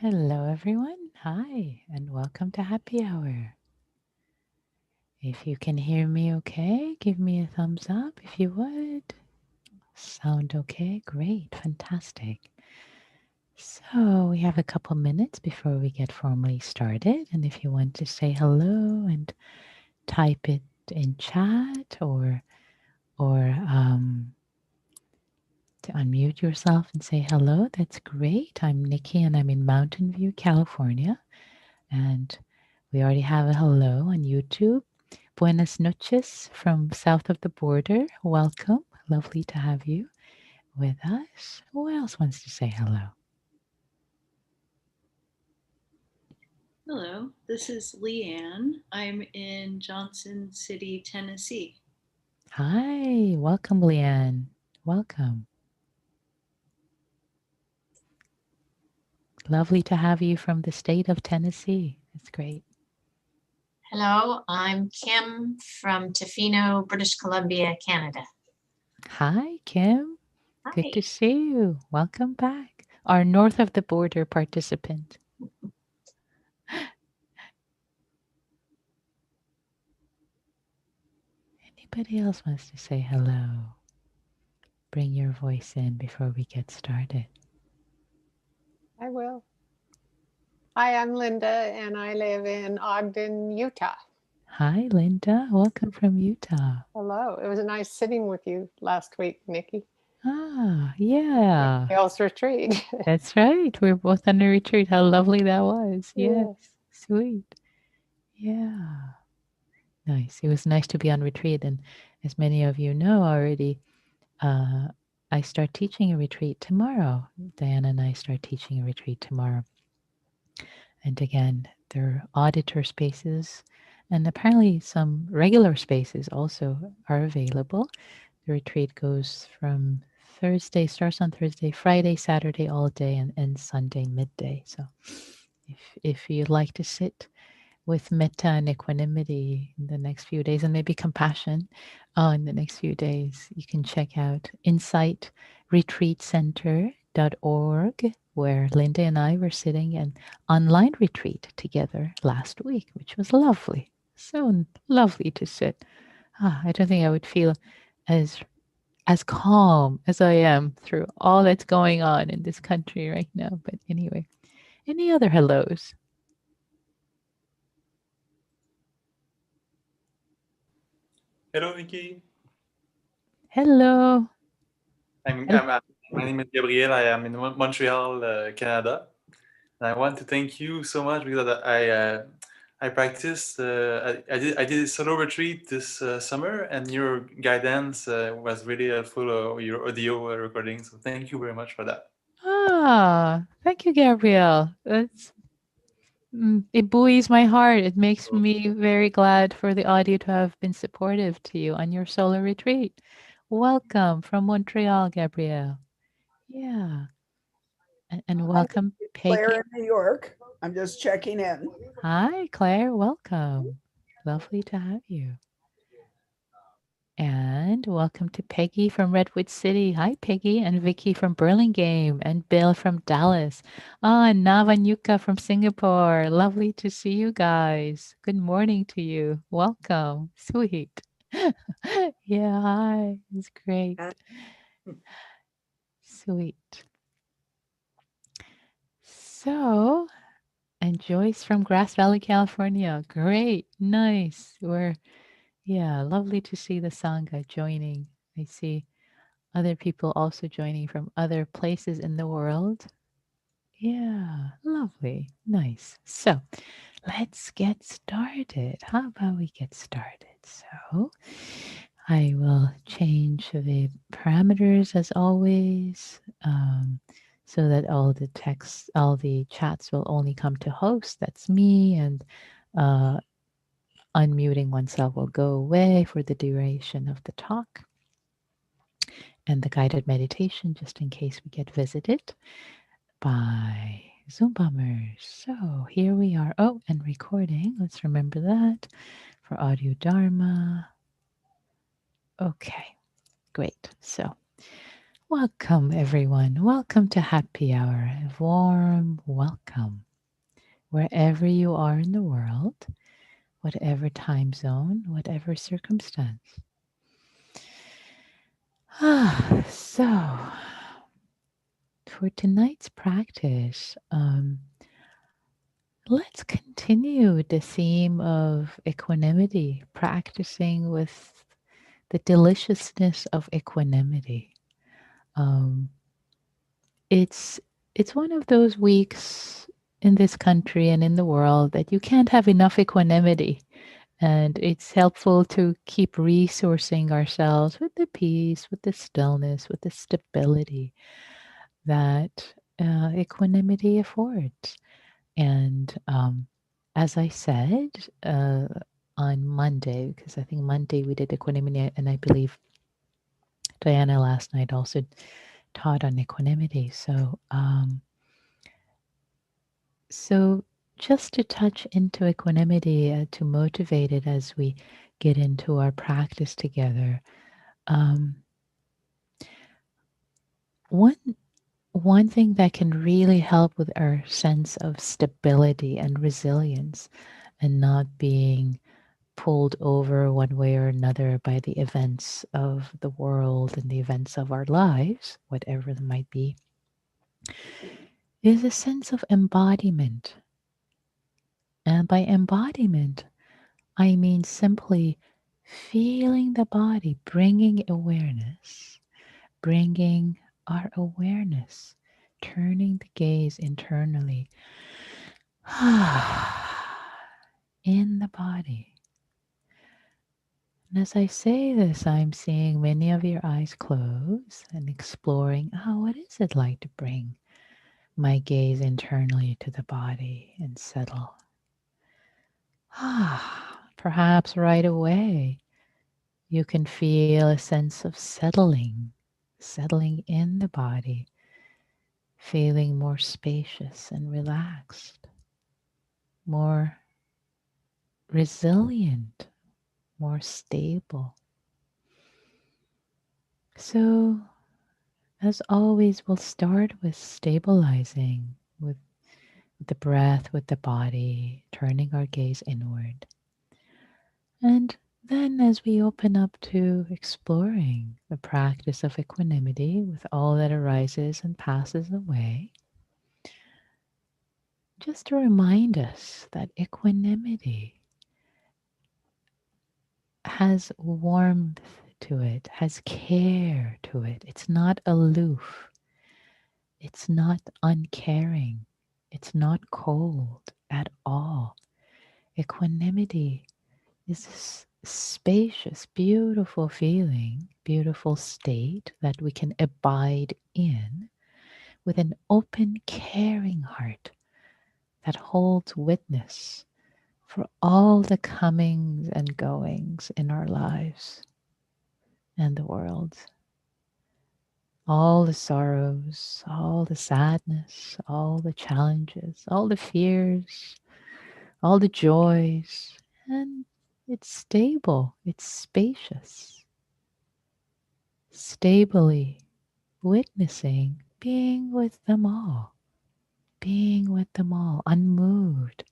Hello, everyone. Hi, and welcome to Happy Hour. If you can hear me okay, give me a thumbs up if you would. Sound okay? Great, fantastic. So, we have a couple minutes before we get formally started. And if you want to say hello and type it in chat or to unmute yourself and say hello, that's great. I'm Nikki and I'm in Mountain View, California. And we already have a hello on YouTube. Buenas noches from south of the border. Welcome. Lovely to have you with us. Who else wants to say hello? Hello, this is Leanne. I'm in Johnson City, Tennessee. Hi. Welcome, Leanne. Welcome. Lovely to have you from the state of Tennessee. It's great. Hello, I'm Kim from Tofino, British Columbia, Canada. Hi, Kim. Hi. Good to see you. Welcome back. Our north of the border participant. Anybody else wants to say hello? Bring your voice in before we get started. I will. Hi, I'm Linda, and I live in Ogden, Utah. Hi, Linda. Welcome from Utah. Hello. It was nice sitting with you last week, Nikki. Ah, yeah. Girls Retreat. That's right. We're both on a retreat. How lovely that was. Yes. Yes. Sweet. Yeah. Nice. It was nice to be on retreat. And as many of you know already, I start teaching a retreat tomorrow. Diana and I start teaching a retreat tomorrow. And again, there are auditor spaces and apparently some regular spaces also are available. The retreat goes from Thursday, starts on Thursday, Friday, Saturday all day, and Sunday midday. So if you'd like to sit with metta and equanimity in the next few days, and maybe compassion in the next few days, you can check out insightretreatcenter.org, where Linda and I were sitting an online retreat together last week, which was lovely. So lovely to sit. I don't think I would feel as calm as I am through all that's going on in this country right now. But anyway, any other hellos? Hello, Nikki. Hello. My name is Gabriel. I am in Montreal, Canada. And I want to thank you so much because I practiced. I did a solo retreat this summer, and your guidance was really helpful. Your audio recording. So thank you very much for that. Thank you, Gabrielle. It buoys my heart. It makes me very glad for the audio to have been supportive to you on your solo retreat. Welcome from Montreal, Gabrielle. Yeah. And welcome, Peggy. Claire in New York. I'm just checking in. Hi, Claire. Welcome. Lovely to have you. And welcome to Peggy from Redwood City. Hi, Peggy. And Vicky from Burlingame. And Bill from Dallas. And Navanyuka from Singapore. Lovely to see you guys. Good morning to you. Welcome. Sweet. Yeah, hi. It's great. Sweet. So, and Joyce from Grass Valley, California. Great. Nice. Yeah, lovely to see the Sangha joining. I see other people also joining from other places in the world. Yeah, lovely. Nice. So let's get started. How about we get started? So I will change the parameters as always, so that all the text, all the chats will only come to host. That's me. And unmuting oneself will go away for the duration of the talk. And the guided meditation, just in case we get visited by Zoom bombers. So here we are. Oh, and recording. Let's remember that for audio Dharma. Okay, great. So Welcome, everyone. Welcome to Happy Hour. A warm welcome. Wherever you are in the world, whatever time zone, whatever circumstance. So, for tonight's practice, let's continue the theme of equanimity, practicing with the deliciousness of equanimity. It's one of those weeks in this country and in the world that you can't have enough equanimity. And it's helpful to keep resourcing ourselves with the peace, with the stillness, with the stability that equanimity affords. And as I said on Monday, because I think Monday we did equanimity, and I believe Diana last night also taught on equanimity. So just to touch into equanimity, to motivate it as we get into our practice together. One thing that can really help with our sense of stability and resilience and not being pulled over one way or another by the events of the world and the events of our lives, whatever they might be, is a sense of embodiment. And by embodiment, I mean simply feeling the body, bringing our awareness, turning the gaze internally in the body. And as I say this, I'm seeing many of your eyes close and exploring, what is it like to bring my gaze internally to the body and settle? Perhaps right away you can feel a sense of settling in the body, feeling more spacious and relaxed, more resilient, more stable. So, as always, we'll start with stabilizing with the breath, with the body, turning our gaze inward. And then, as we open up to exploring the practice of equanimity with all that arises and passes away, just to remind us that equanimity has warmth to it, has care to it. It's not aloof. It's not uncaring. It's not cold at all. Equanimity is this spacious, beautiful feeling, beautiful state that we can abide in with an open, caring heart that holds witness for all the comings and goings in our lives and the world. All the sorrows, all the sadness, all the challenges, all the fears, all the joys. And it's stable, it's spacious. Stably witnessing, being with them all, unmoved.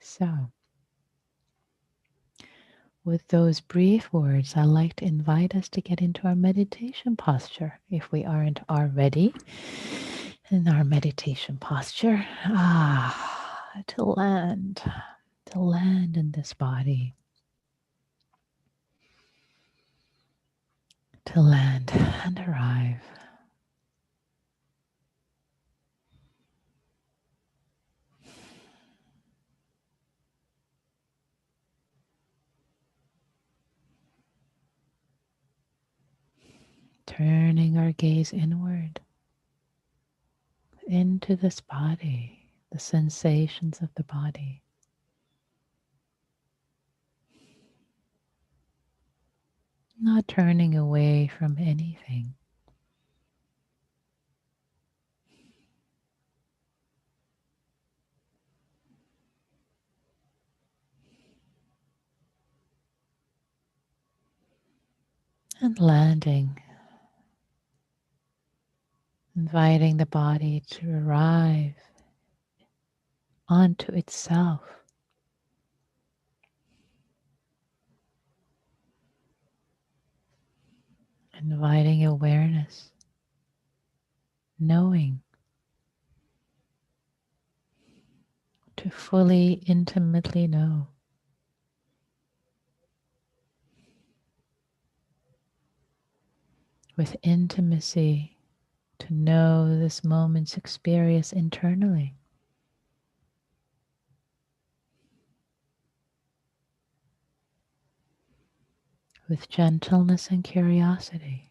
So, with those brief words, I'd like to invite us to get into our meditation posture if we aren't already in our meditation posture. To land in this body, to land and arrive. Turning our gaze inward into this body, the sensations of the body. Not turning away from anything. And landing, inviting the body to arrive onto itself. Inviting awareness, knowing, to fully, intimately know. With intimacy, to know this moment's experience internally. With gentleness and curiosity.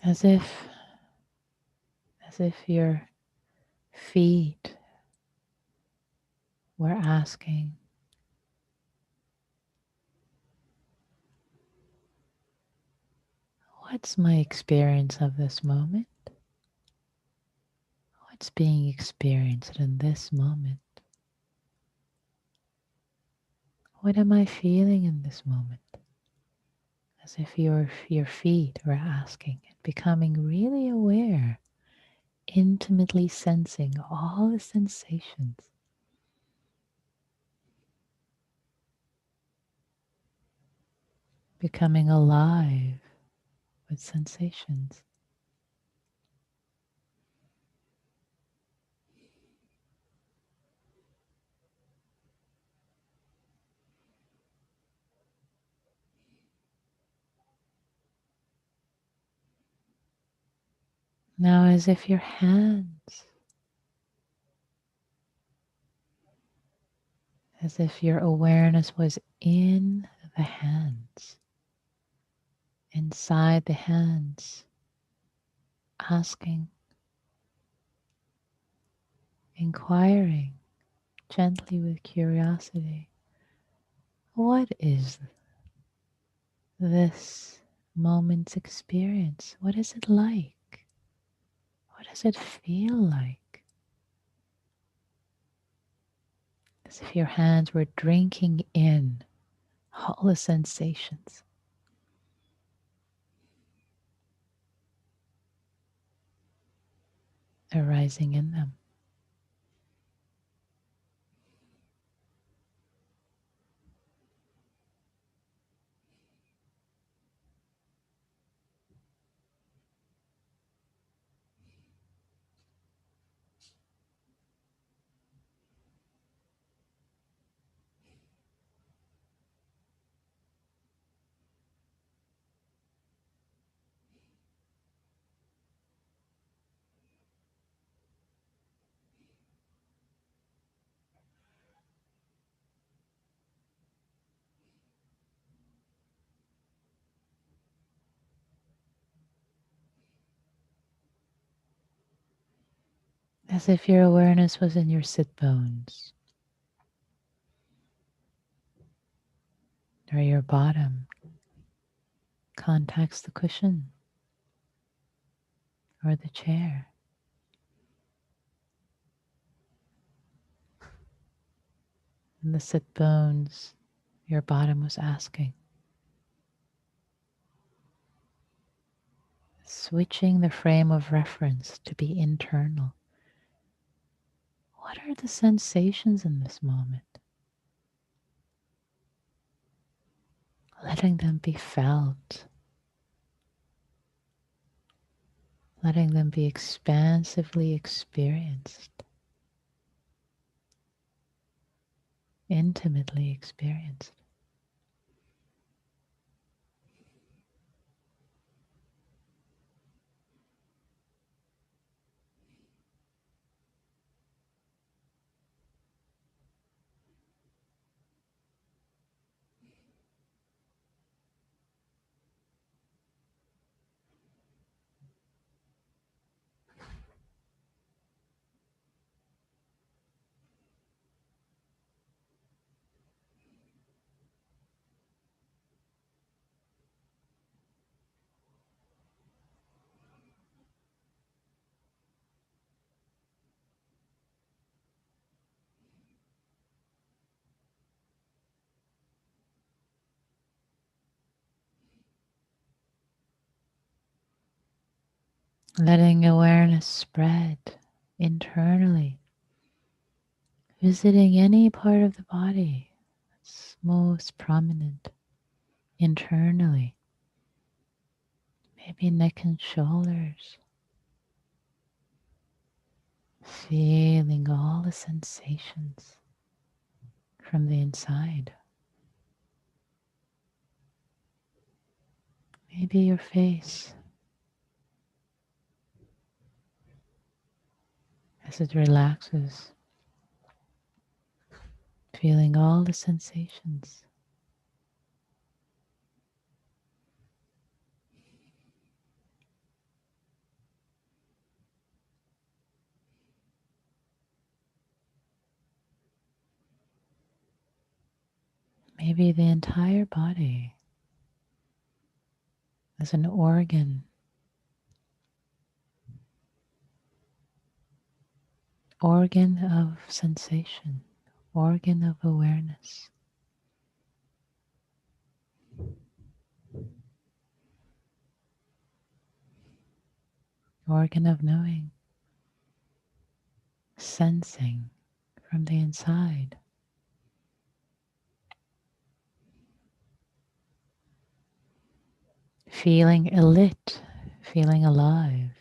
As if your feet were asking, what's my experience of this moment? What's being experienced in this moment? What am I feeling in this moment? As if your feet were asking and becoming really aware, intimately sensing all the sensations. Becoming alive with sensations. Now, as if your hands, as if your awareness was in the hands, inside the hands, asking, inquiring gently with curiosity, what is this moment's experience? What is it like? What does it feel like? As if your hands were drinking in all the sensations. Arising in them. As if your awareness was in your sit bones or your bottom contacts the cushion or the chair. In the sit bones, your bottom was asking. Switching the frame of reference to be internal. What are the sensations in this moment? Letting them be felt. Letting them be expansively experienced. Intimately experienced. letting awareness spread internally, visiting any part of the body that's most prominent internally, maybe neck and shoulders, feeling all the sensations from the inside. Maybe your face as it relaxes, feeling all the sensations. Maybe the entire body as an organ of sensation, organ of awareness. Organ of knowing, sensing from the inside. Feeling alit, feeling alive,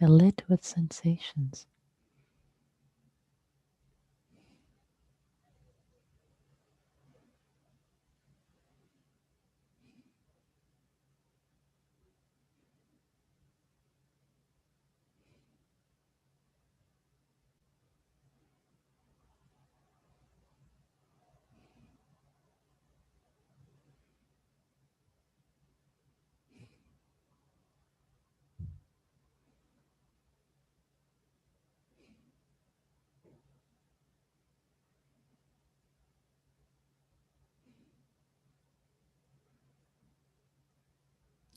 alit with sensations.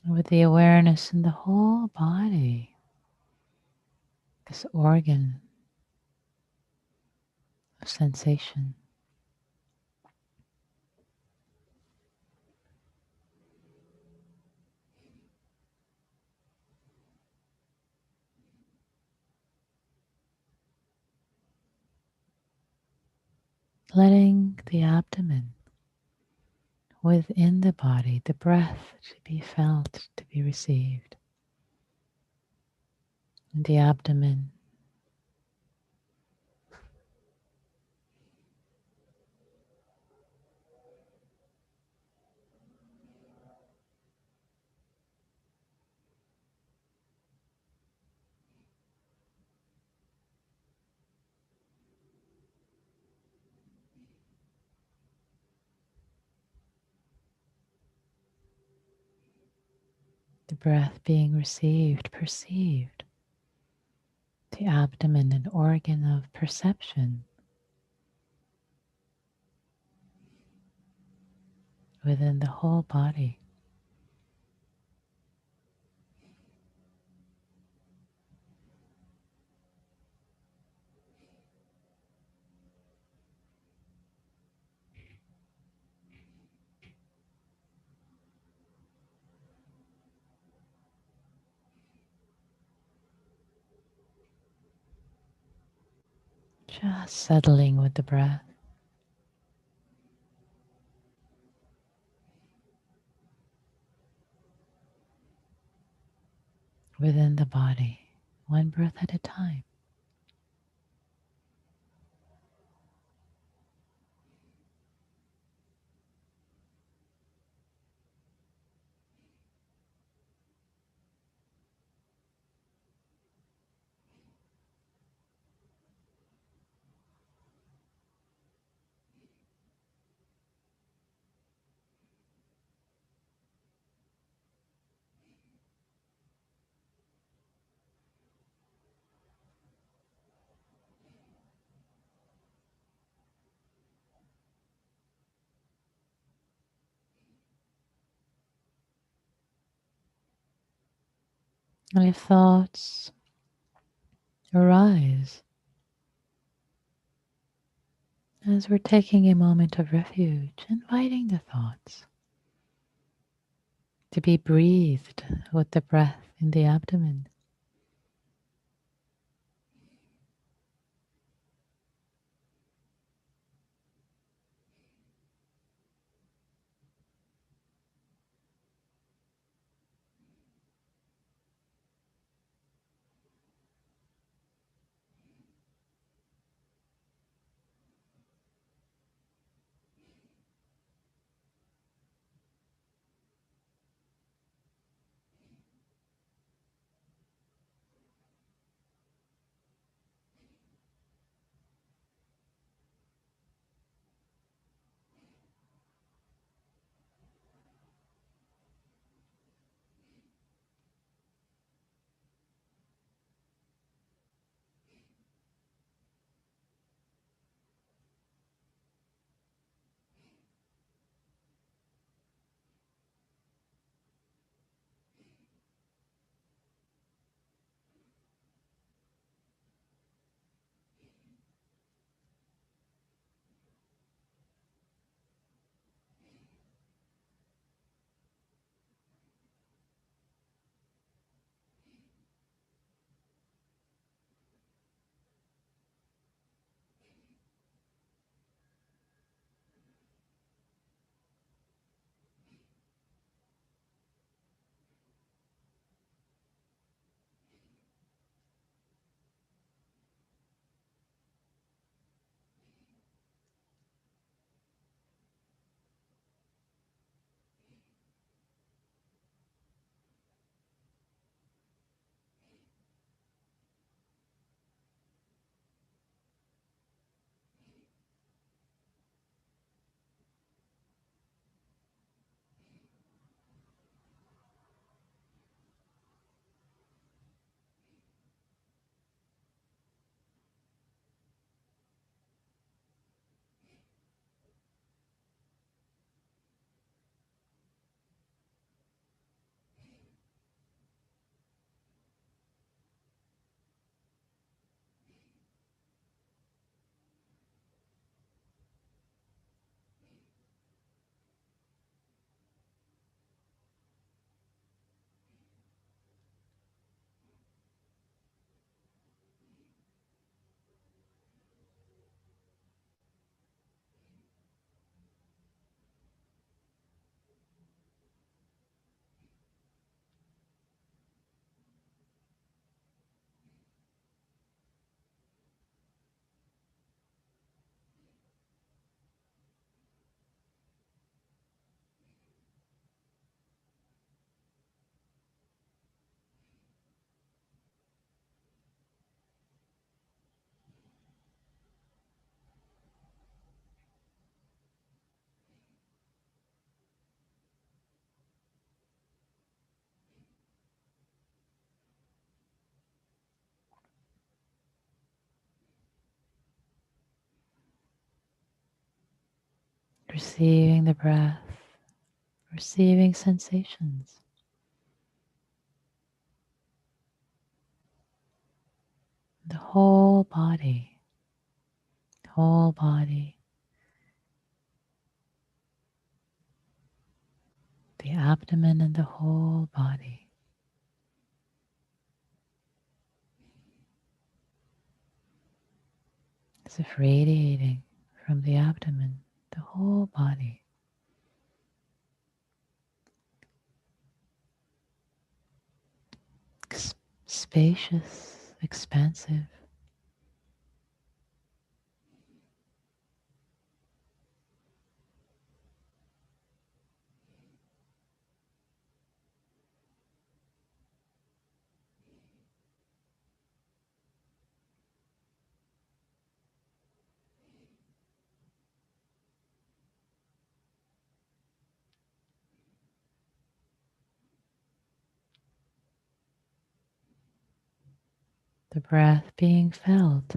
With the awareness in the whole body, this organ of sensation. Letting the abdomen within the body, the breath to be felt, to be received. And the abdomen, the breath being received, perceived. The abdomen, an organ of perception within the whole body. Just settling with the breath within the body, one breath at a time. And if thoughts arise, as we're taking a moment of refuge, inviting the thoughts to be breathed with the breath in the abdomen. receiving the breath, receiving sensations. The whole body, the abdomen and the whole body. As if radiating from the abdomen, the whole body. Spacious, expansive. The breath being felt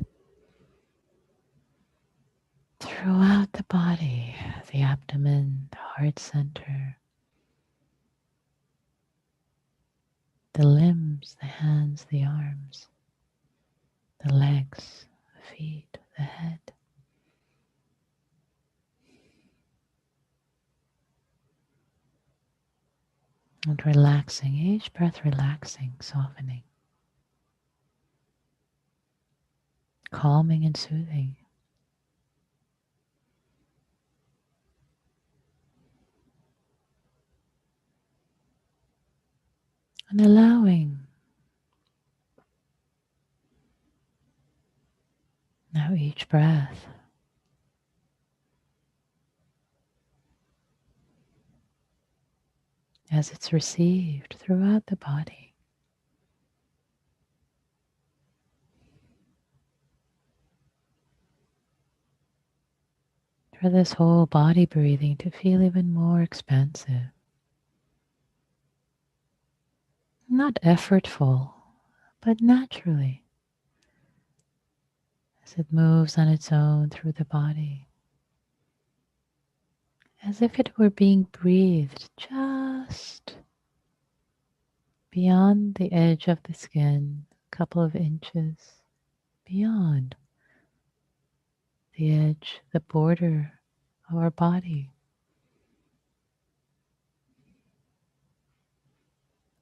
throughout the body, the abdomen, the heart center, the limbs, the hands, the arms, the legs, the feet, the head. And relaxing, each breath relaxing, softening, calming and soothing. And allowing now each breath as it's received throughout the body. For this whole body breathing to feel even more expansive. Not effortful, but naturally, as it moves on its own through the body, as if it were being breathed just beyond the edge of the skin, a couple of inches beyond the edge, the border of our body.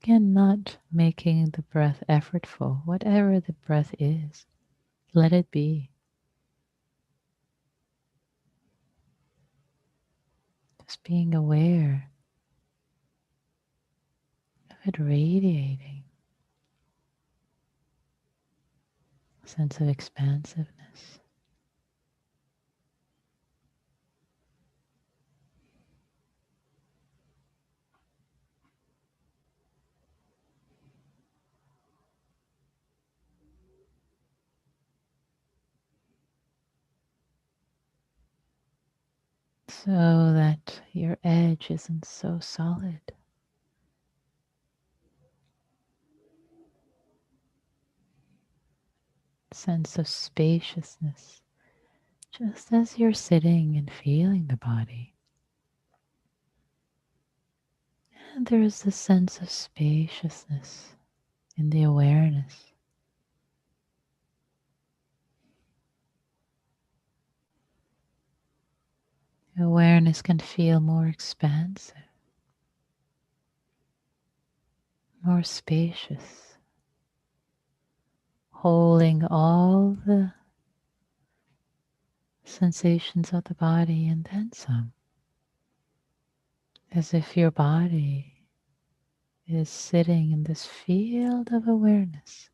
Again, not making the breath effortful, whatever the breath is, let it be. Just being aware of it radiating, a sense of expansiveness. So that your edge isn't so solid. Sense of spaciousness, just as you're sitting and feeling the body. And there is this sense of spaciousness in the awareness. Awareness can feel more expansive, more spacious, holding all the sensations of the body and then some, as if your body is sitting in this field of awareness.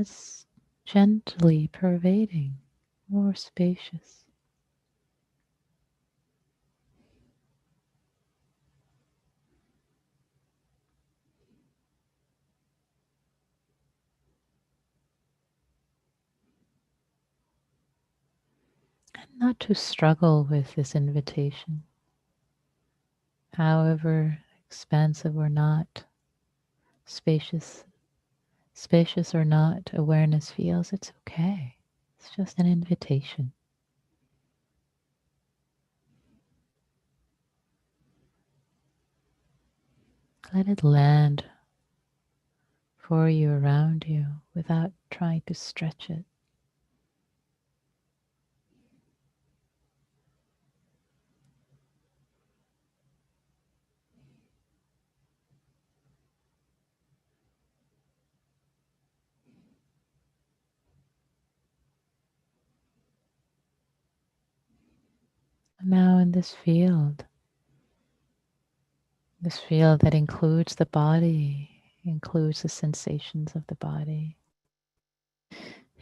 It's gently pervading, more spacious. And not to struggle with this invitation, however expansive or not, spacious spacious or not awareness feels, it's okay. It's just an invitation. Let it land for you, around you, without trying to stretch it. Now in this field that includes the body, includes the sensations of the body,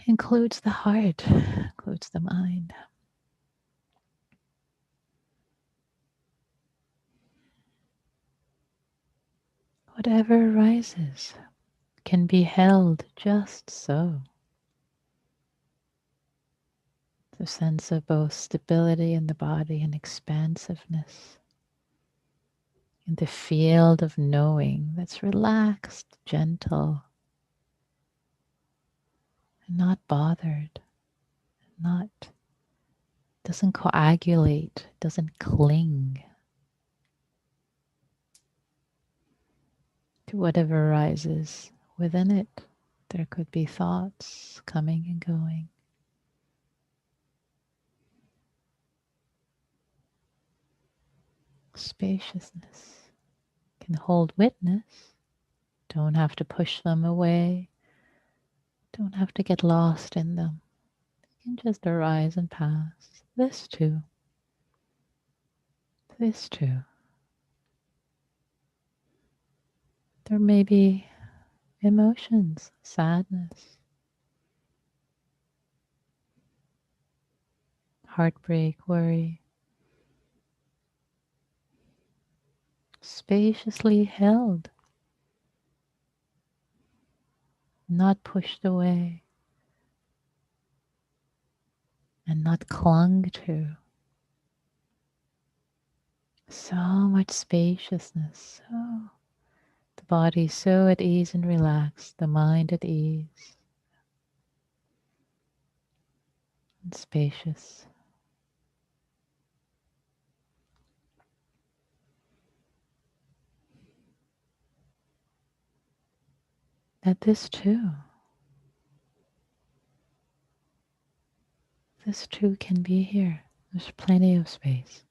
includes the heart, includes the mind. Whatever arises can be held just so. The sense of both stability in the body and expansiveness in the field of knowing that's relaxed, gentle, and not bothered, doesn't coagulate, doesn't cling to whatever arises within it. There could be thoughts coming and going. Spaciousness can hold witness. Don't have to push them away. Don't have to get lost in them. They can just arise and pass. This too. This too. There may be emotions, sadness, heartbreak, worry. Spaciously held, not pushed away, and not clung to. So much spaciousness. So the body so at ease and relaxed, the mind at ease and spacious. That this too can be here. There's plenty of space.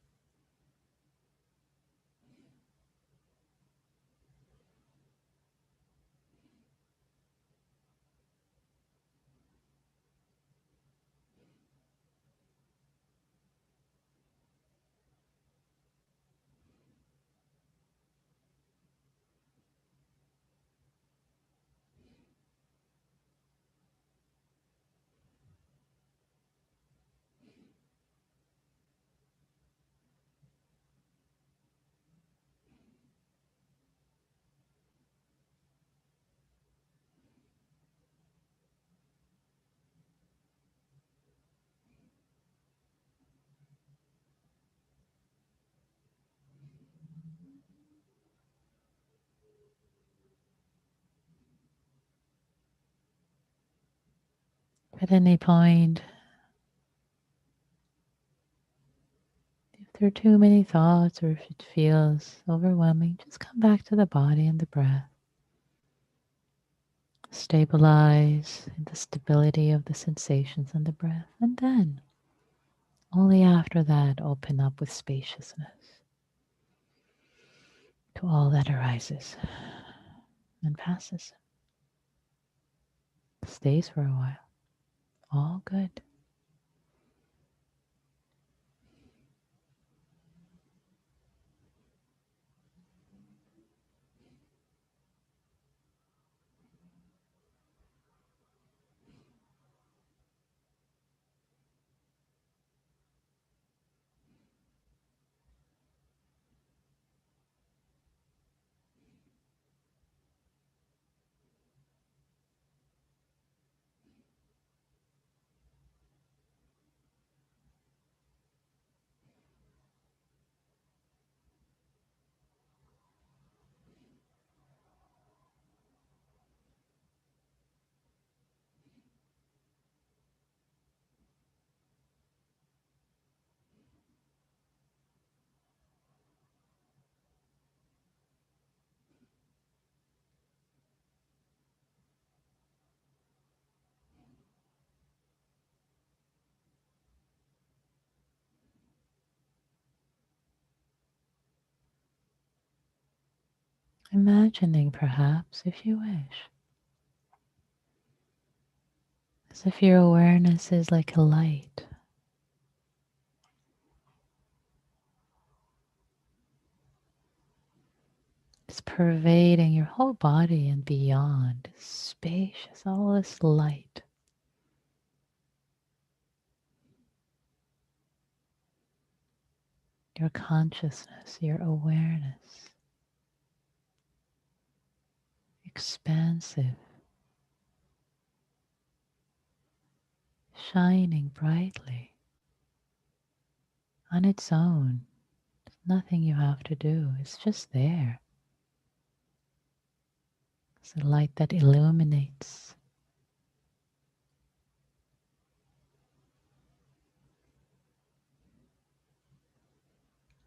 At any point, if there are too many thoughts or if it feels overwhelming, just come back to the body and the breath. Stabilize in the stability of the sensations and the breath. And then, only after that, open up with spaciousness to all that arises and passes. Stays for a while. All good. imagining perhaps, if you wish, as if your awareness is like a light. It's pervading your whole body and beyond. It's spacious, all this light. Your consciousness, your awareness, expansive, shining brightly on its own. There's nothing you have to do, it's just there. It's a light that illuminates.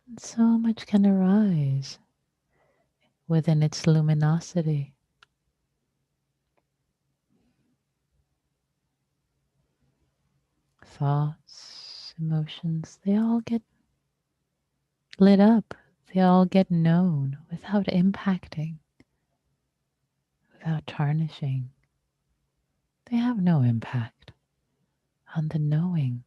And so much can arise within its luminosity. Thoughts, emotions, they all get lit up. They all get known without impacting, without tarnishing. They have no impact on the knowing.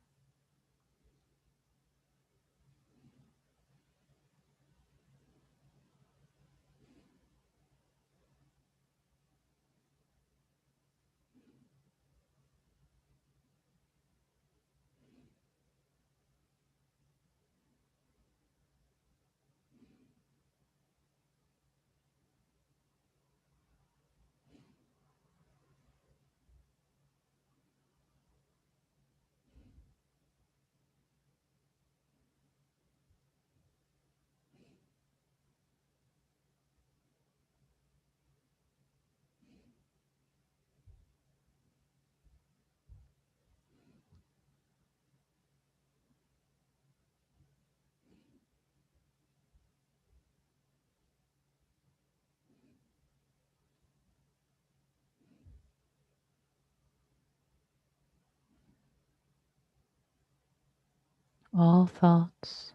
All thoughts,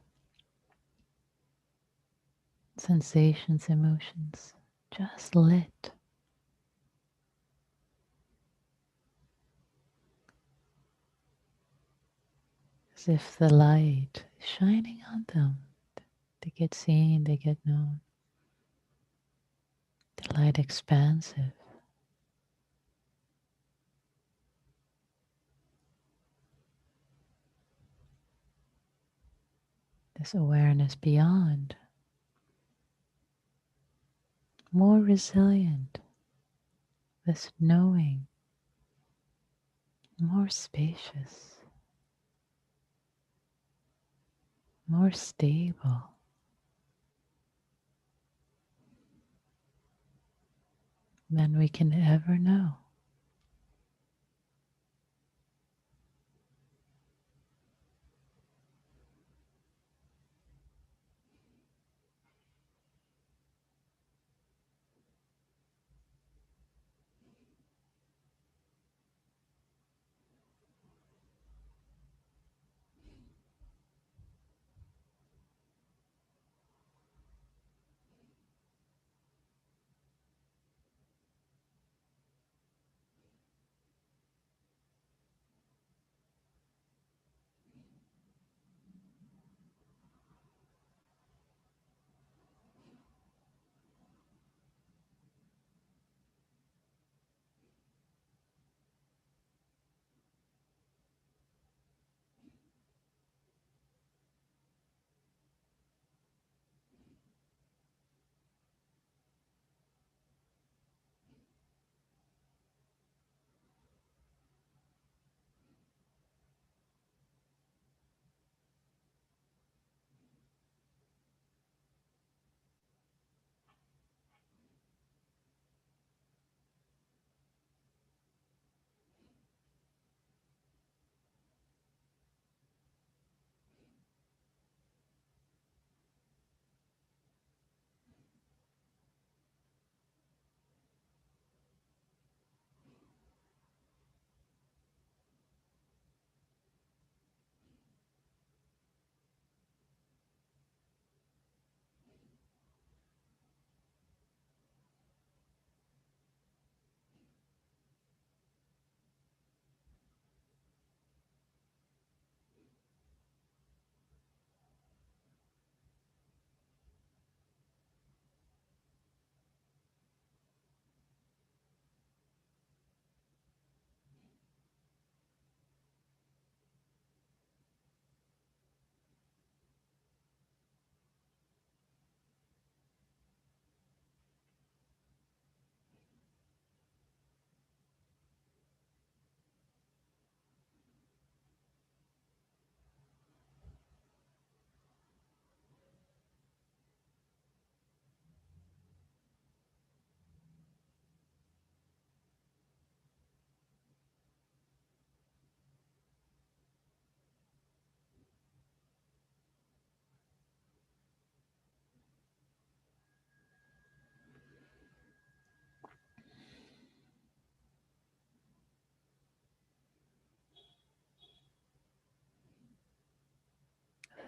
sensations, emotions, just lit. As if the light is shining on them. They get seen, they get known. The light expansive. This awareness beyond. More resilient. This knowing. More spacious. More stable than we can ever know.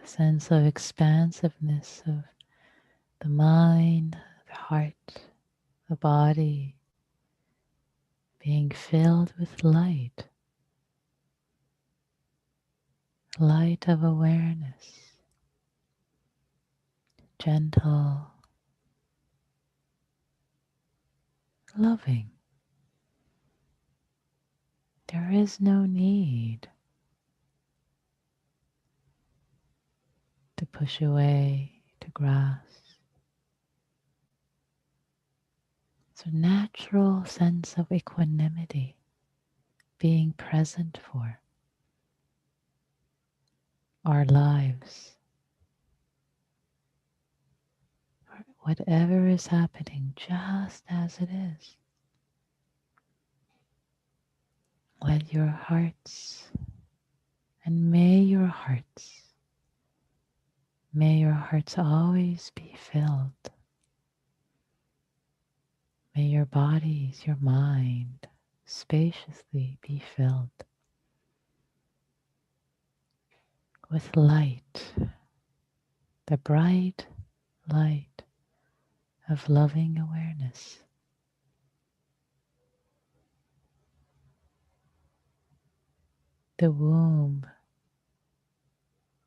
sense of expansiveness of the mind, the heart, the body being filled with light, light of awareness, gentle, loving. There is no need to push away, to grasp. It's a natural sense of equanimity being present for our lives. For whatever is happening just as it is. Let your hearts, and may your hearts always be filled. May your bodies, your mind, spaciously be filled with light, the bright light of loving awareness. The womb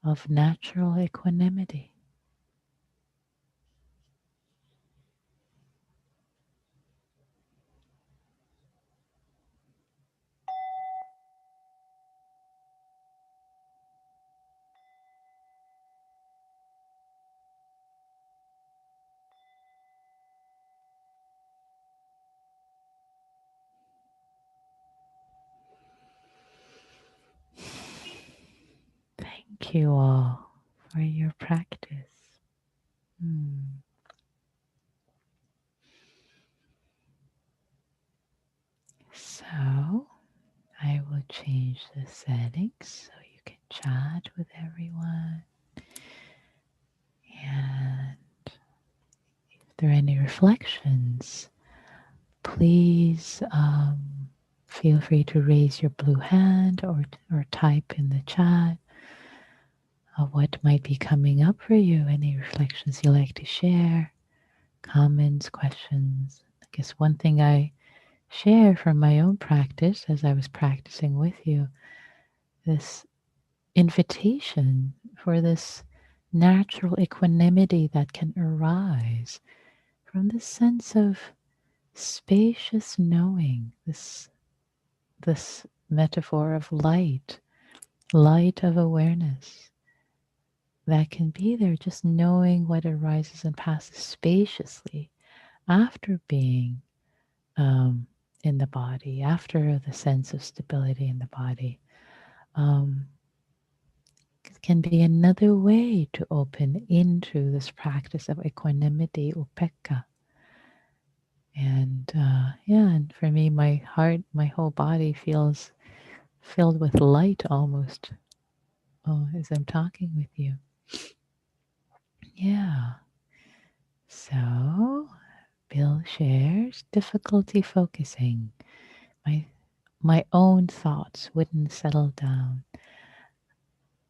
of natural equanimity. Thank you all for your practice. So I will change the settings so you can chat with everyone. And if there are any reflections, please feel free to raise your blue hand or type in the chat of what might be coming up for you, any reflections you like to share, comments, questions. I guess one thing I share from my own practice as I was practicing with you, this invitation for this natural equanimity that can arise from this sense of spacious knowing, this metaphor of light of awareness that can be there, just knowing what arises and passes spaciously after being in the body, after the sense of stability in the body. Can be another way to open into this practice of equanimity, upekkha. And and for me, my heart, my whole body feels filled with light almost as I'm talking with you. Yeah. So Bill shares difficulty focusing. My own thoughts wouldn't settle down.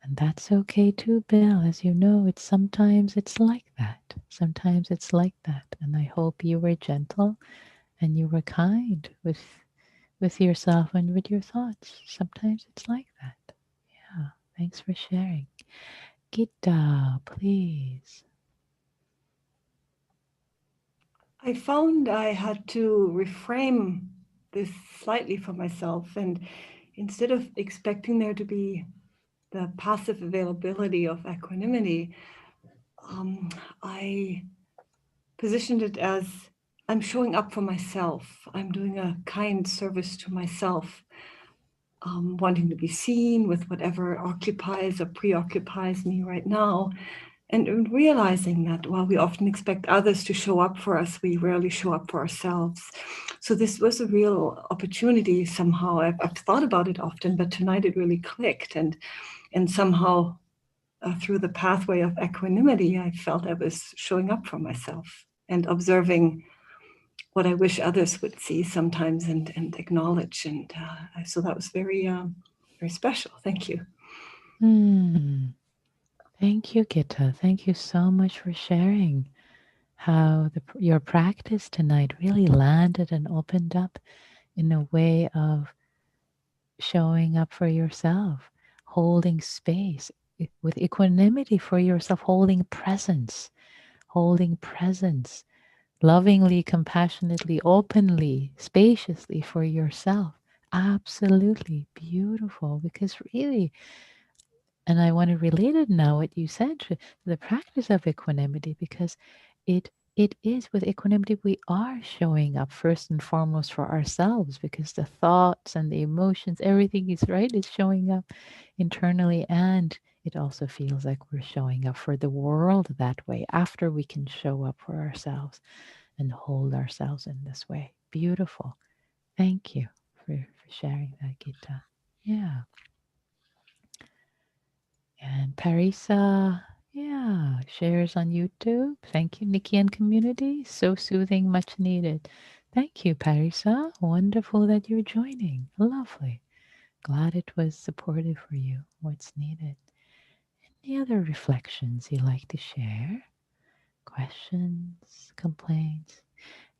And that's okay too, Bill. As you know, sometimes it's like that. Sometimes it's like that. And I hope you were gentle and you were kind with yourself and with your thoughts. Sometimes it's like that. Yeah. Thanks for sharing. Gita, please. I found I had to reframe this slightly for myself, and instead of expecting there to be the passive availability of equanimity, I positioned it as I'm showing up for myself. I'm doing a kind service to myself, wanting to be seen with whatever occupies or preoccupies me right now. And realizing that while we often expect others to show up for us, we rarely show up for ourselves. So this was a real opportunity somehow. I've thought about it often, but tonight it really clicked. And somehow through the pathway of equanimity, I felt I was showing up for myself and observing what I wish others would see sometimes and acknowledge. And so that was very, very special. Thank you. Thank you, Gitta. Thank you so much for sharing how your practice tonight really landed and opened up in a way of showing up for yourself, holding space with equanimity for yourself, holding presence, lovingly, compassionately, openly, spaciously for yourself. Absolutely beautiful, because really, and I want to relate it now what you said to the practice of equanimity, because it is with equanimity we are showing up first and foremost for ourselves, because the thoughts and the emotions, everything is right, is showing up internally, and it also feels like we're showing up for the world that way after we can show up for ourselves and hold ourselves in this way. Beautiful. Thank you for sharing that, Gita. Yeah. And Parisa, yeah, shares on YouTube. Thank you, Nikki and community. So soothing, much needed. Thank you, Parisa. Wonderful that you're joining. Lovely. Glad it was supportive for you. What's needed? Any other reflections you like to share? Questions, complaints?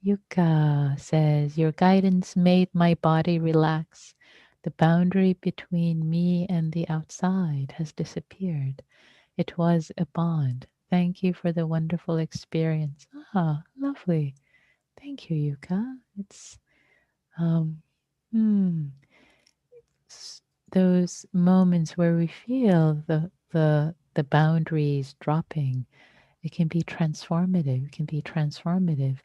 Yuka says, your guidance made my body relax. The boundary between me and the outside has disappeared. It was a bond. Thank you for the wonderful experience. Ah, lovely. Thank you, Yuka. It's um, hmm, those moments where we feel the boundaries dropping. It can be transformative. It can be transformative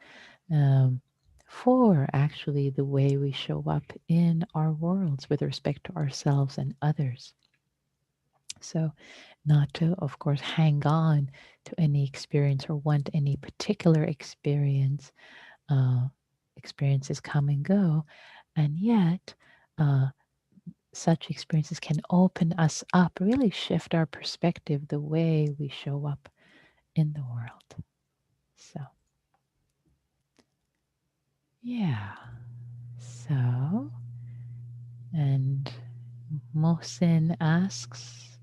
um, for actually the way we show up in our worlds with respect to ourselves and others. So, not to, of course, hang on to any experience or want any particular experience. Uh, Experiences come and go, and yet uh, such experiences can open us up, really shift our perspective, the way we show up in the world. So, yeah. So, and Mohsin asks,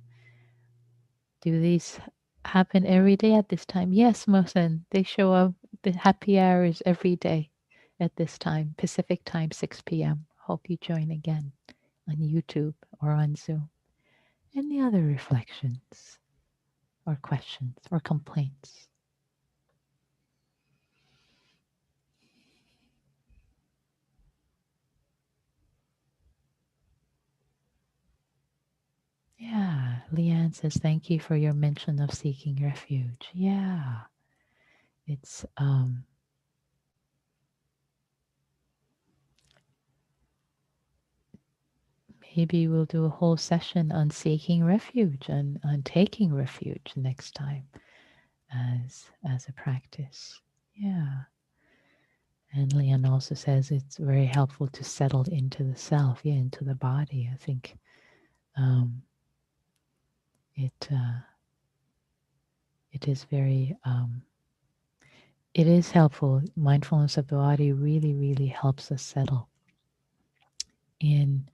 do these happen every day at this time? Yes, Mohsen. They show up the happy hours every day at this time, Pacific time, 6 p.m. Hope you join again on YouTube or on Zoom. Any other reflections or questions or complaints? Yeah, Leanne says, thank you for your mention of seeking refuge. Yeah, it's maybe we'll do a whole session on seeking refuge and on taking refuge next time as a practice. Yeah. And Leanne also says it's very helpful to settle into the self, yeah, into the body. I think it it is very it is helpful. Mindfulness of the body really, really helps us settle in,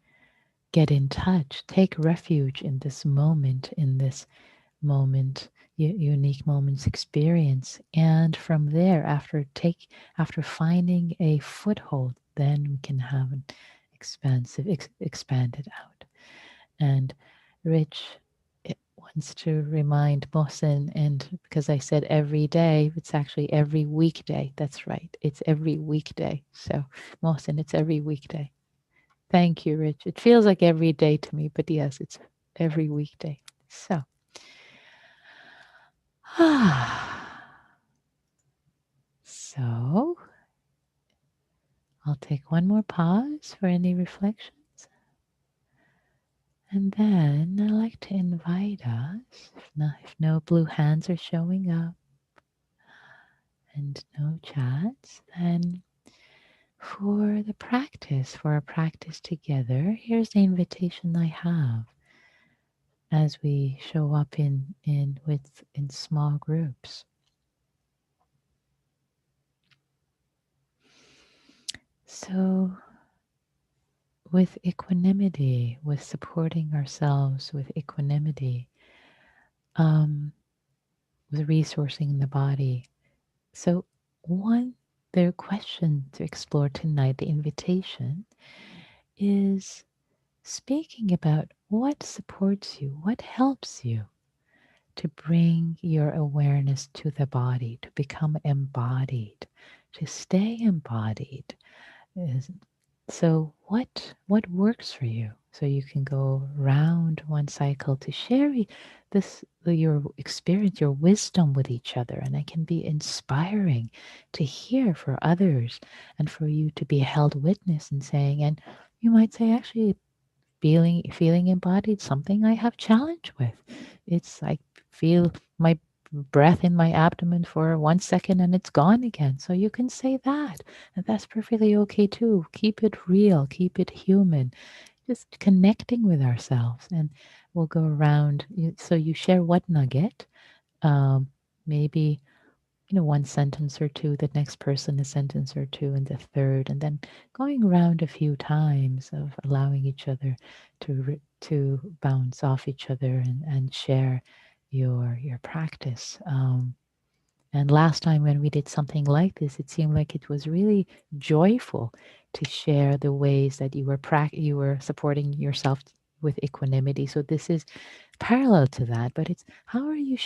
get in touch, take refuge in this moment, unique moments experience, and from there, after finding a foothold, then we can have an expanded out. And Rich wants to remind Mohsen, and because I said every day, it's actually every weekday. That's right, it's every weekday. So Mohsen, it's every weekday. Thank you, Rich. It feels like every day to me, but yes, it's every weekday. So, so I'll take one more pause for any reflections. And then I'd like to invite us, if no blue hands are showing up and no chats, then for our practice together, here's the invitation I have as we show up in small groups. So with equanimity, with supporting ourselves with equanimity, with resourcing the body. So the question to explore tonight, the invitation, is speaking about what supports you, what helps you to bring your awareness to the body, to become embodied, to stay embodied. So what works for you? So you can go round one cycle to share your experience, your wisdom with each other, and it can be inspiring to hear for others and for you to be held witness and saying, and you might say, actually, feeling embodied, something I have challenge with. It's I feel my breath in my abdomen for 1 second and it's gone again. So you can say that. And that's perfectly okay too. Keep it real, keep it human. Just connecting with ourselves. And we'll go around. So you share what nugget. Maybe one sentence or two, the next person a sentence or two, and the third, and then going around a few times of allowing each other to bounce off each other and share your practice. And last time when we did something like this, it seemed like it was really joyful to share the ways that you were supporting yourself with equanimity. So this is parallel to that, but it's how are you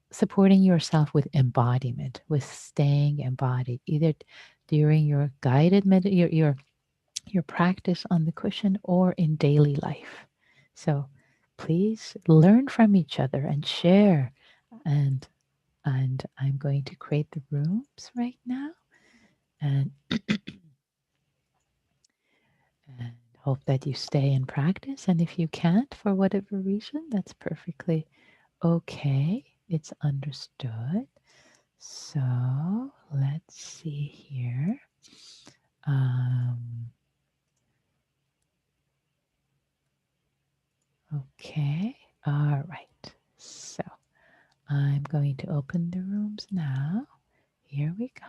supporting yourself with embodiment, with staying embodied, either during your guided your practice on the cushion or in daily life. So please learn from each other and share. And I'm going to create the rooms right now and, and hope that you stay in practice. And if you can't for whatever reason, that's perfectly okay. It's understood. So let's see here. Okay, all right. So I'm going to open the rooms now. Here we go.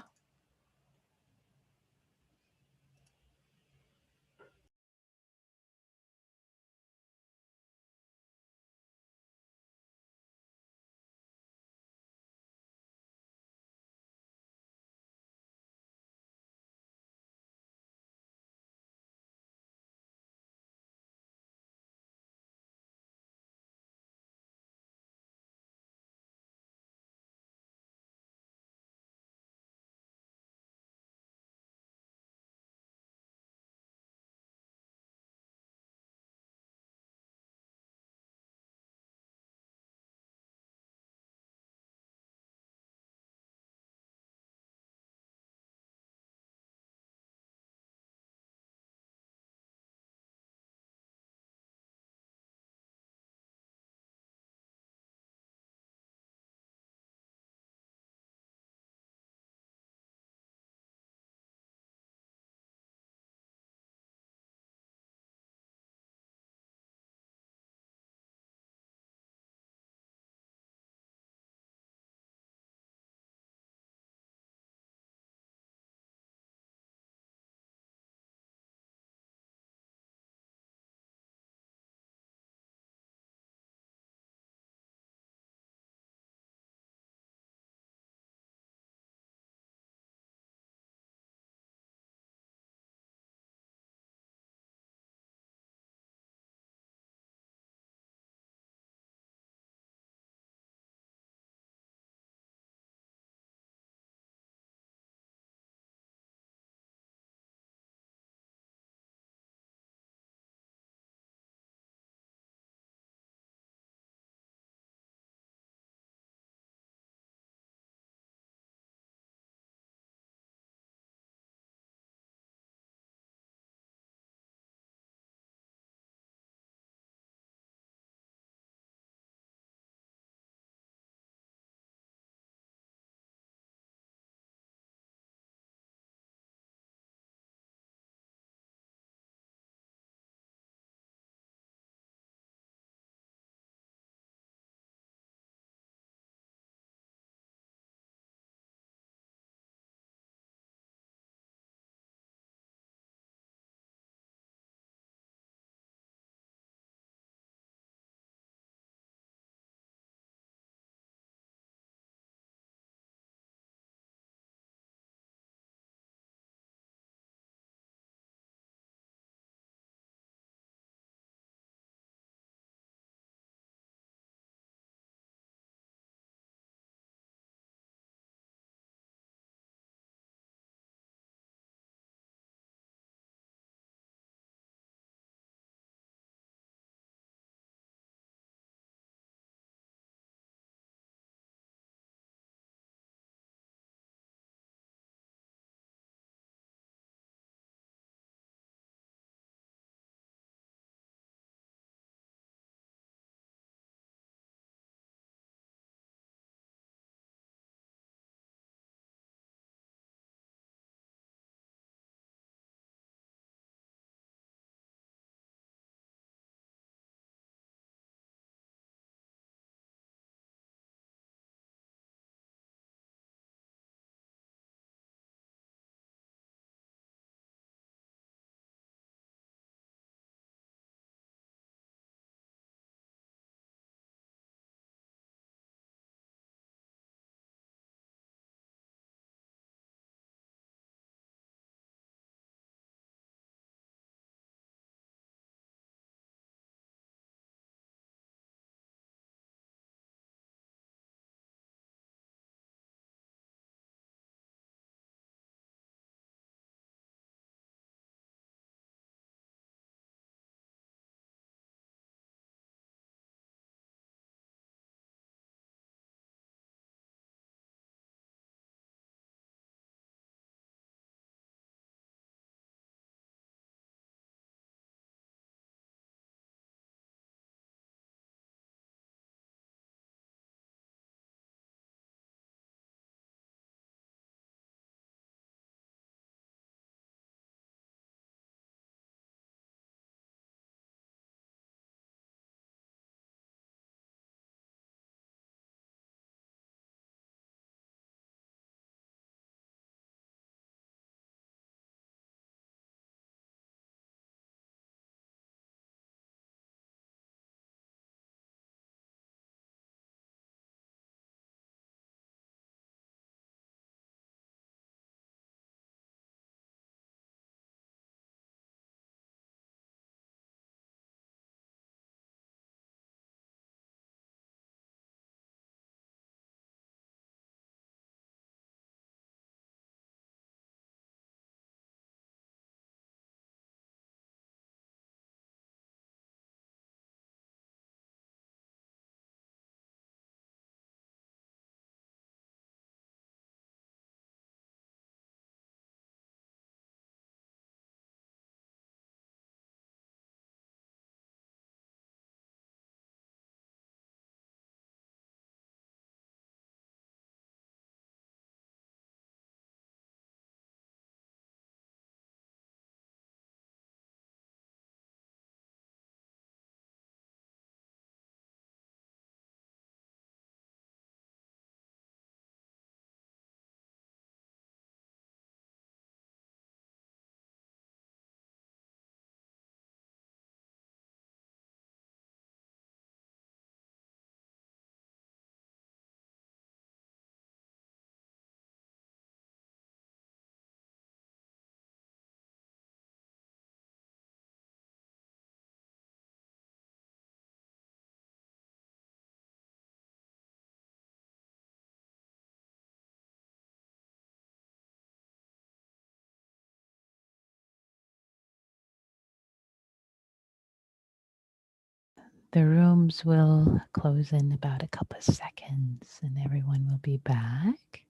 The rooms will close in about a couple of seconds and everyone will be back.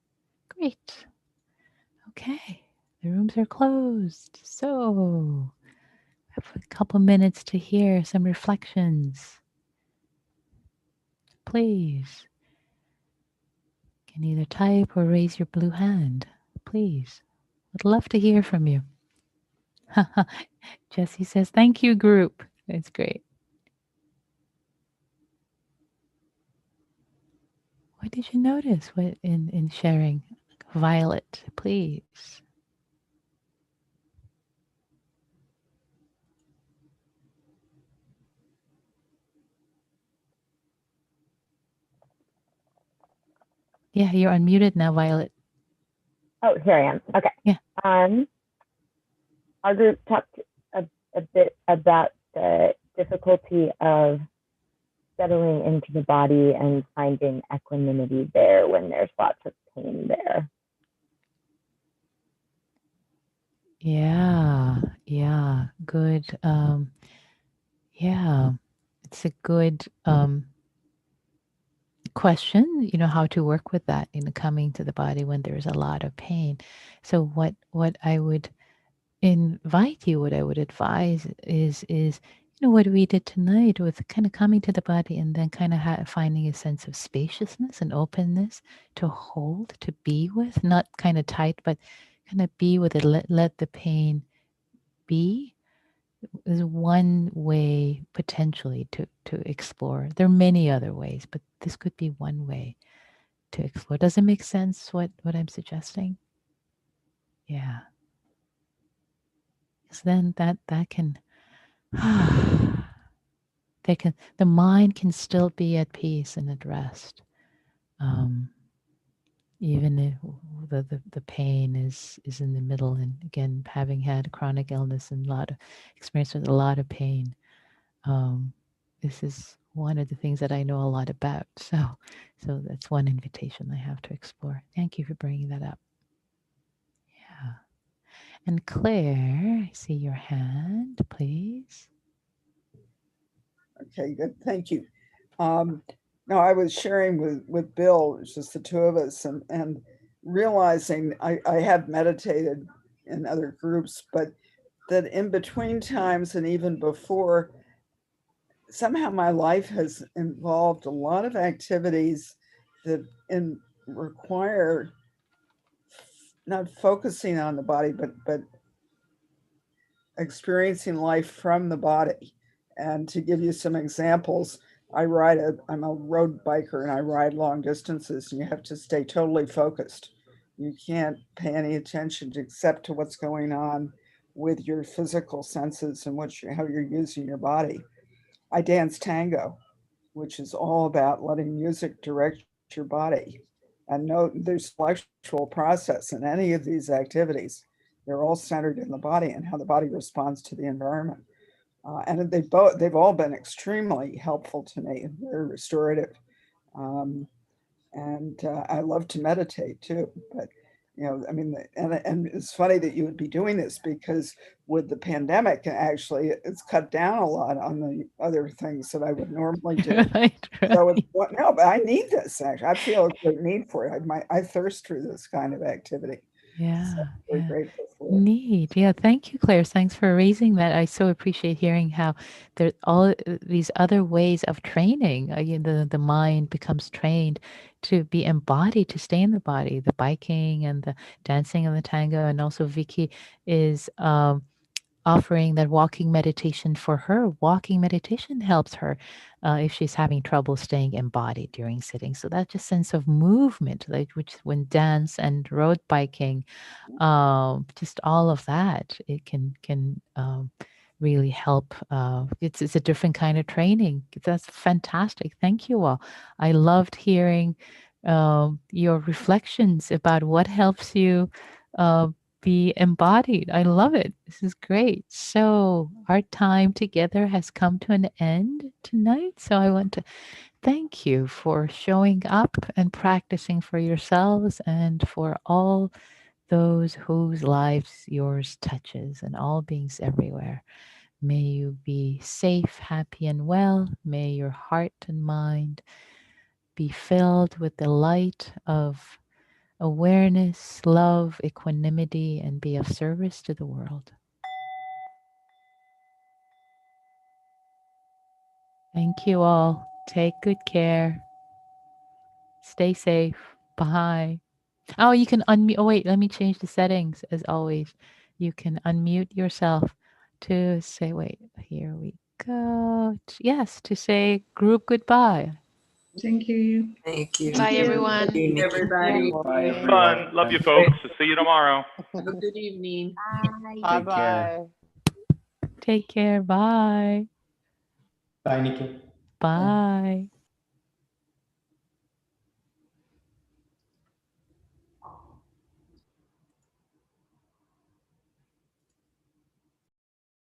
Great. Okay. The rooms are closed. So, I have a couple minutes to hear some reflections. Please. You can either type or raise your blue hand. Please. I'd love to hear from you. Jesse says, thank you, group. That's great. What did you notice in sharing? Violet, please. Yeah, you're unmuted now, Violet. Oh, here I am. Okay. Yeah. Our group talked a bit about the difficulty of settling into the body and finding equanimity there when there's lots of pain there. Yeah, good. Yeah, it's a good question, how to work with that in coming to the body when there's a lot of pain. So what I would invite you, what I would advise is what we did tonight with kind of coming to the body and then kind of finding a sense of spaciousness and openness to hold, to be with, not kind of tight, but kind of be with it, let the pain be is one way potentially to explore. There are many other ways, but this could be one way to explore. Does it make sense what I'm suggesting? Yeah. Because then that can the mind can still be at peace and at rest. Even if the pain is in the middle, and again, having had chronic illness and a lot of experience with a lot of pain, this is one of the things that I know a lot about. So that's one invitation I have to explore. Thank you for bringing that up. Yeah. And Claire, I see your hand, please. Okay, good. Thank you. No, I was sharing with Bill, it's just the two of us, and realizing I have meditated in other groups, but that in between times and even before, somehow my life has involved a lot of activities that require not focusing on the body, but experiencing life from the body. And to give you some examples, I'm a road biker and I ride long distances, and you have to stay totally focused. You can't pay any attention except to what's going on with your physical senses and how you're using your body. I dance tango, which is all about letting music direct your body. And no, there's intellectual process in any of these activities. They're all centered in the body and how the body responds to the environment. And they've all been extremely helpful to me, very restorative. And I love to meditate too. But I mean, and it's funny that you would be doing this because with the pandemic, actually, it's cut down a lot on the other things that I would normally do. Right. So it's no, but I need this actually. I feel a great need for it. I thirst for this kind of activity. Yeah. So I'm very grateful for it. Neat. Yeah. Thank you, Claire. Thanks for raising that. I so appreciate hearing how there all these other ways of training. The mind becomes trained to be embodied, to stay in the body. The biking and the dancing and the tango, and also Vicky is offering that walking meditation for her. Walking meditation helps her if she's having trouble staying embodied during sitting. So that just sense of movement, like which when dance and road biking, just all of that, it can really help. It's a different kind of training. That's fantastic. Thank you all. I loved hearing your reflections about what helps you be embodied. I love it. This is great. So our time together has come to an end tonight. So I want to thank you for showing up and practicing for yourselves and for all those whose lives yours touches and all beings everywhere. May you be safe, happy, and well. May your heart and mind be filled with the light of awareness, love, equanimity, and be of service to the world. Thank you all. Take good care. Stay safe. Bye. Oh, you can unmute. Oh, wait, let me change the settings as always. You can unmute yourself to say, wait, here we go. Yes, to say group goodbye. Thank you. Thank you. Bye, everyone. Everybody. Bye, everyone. Fun. Love you, folks. See you tomorrow. Have a good evening. Bye Take care. bye. Take care. Bye. Bye, Nikki. Bye.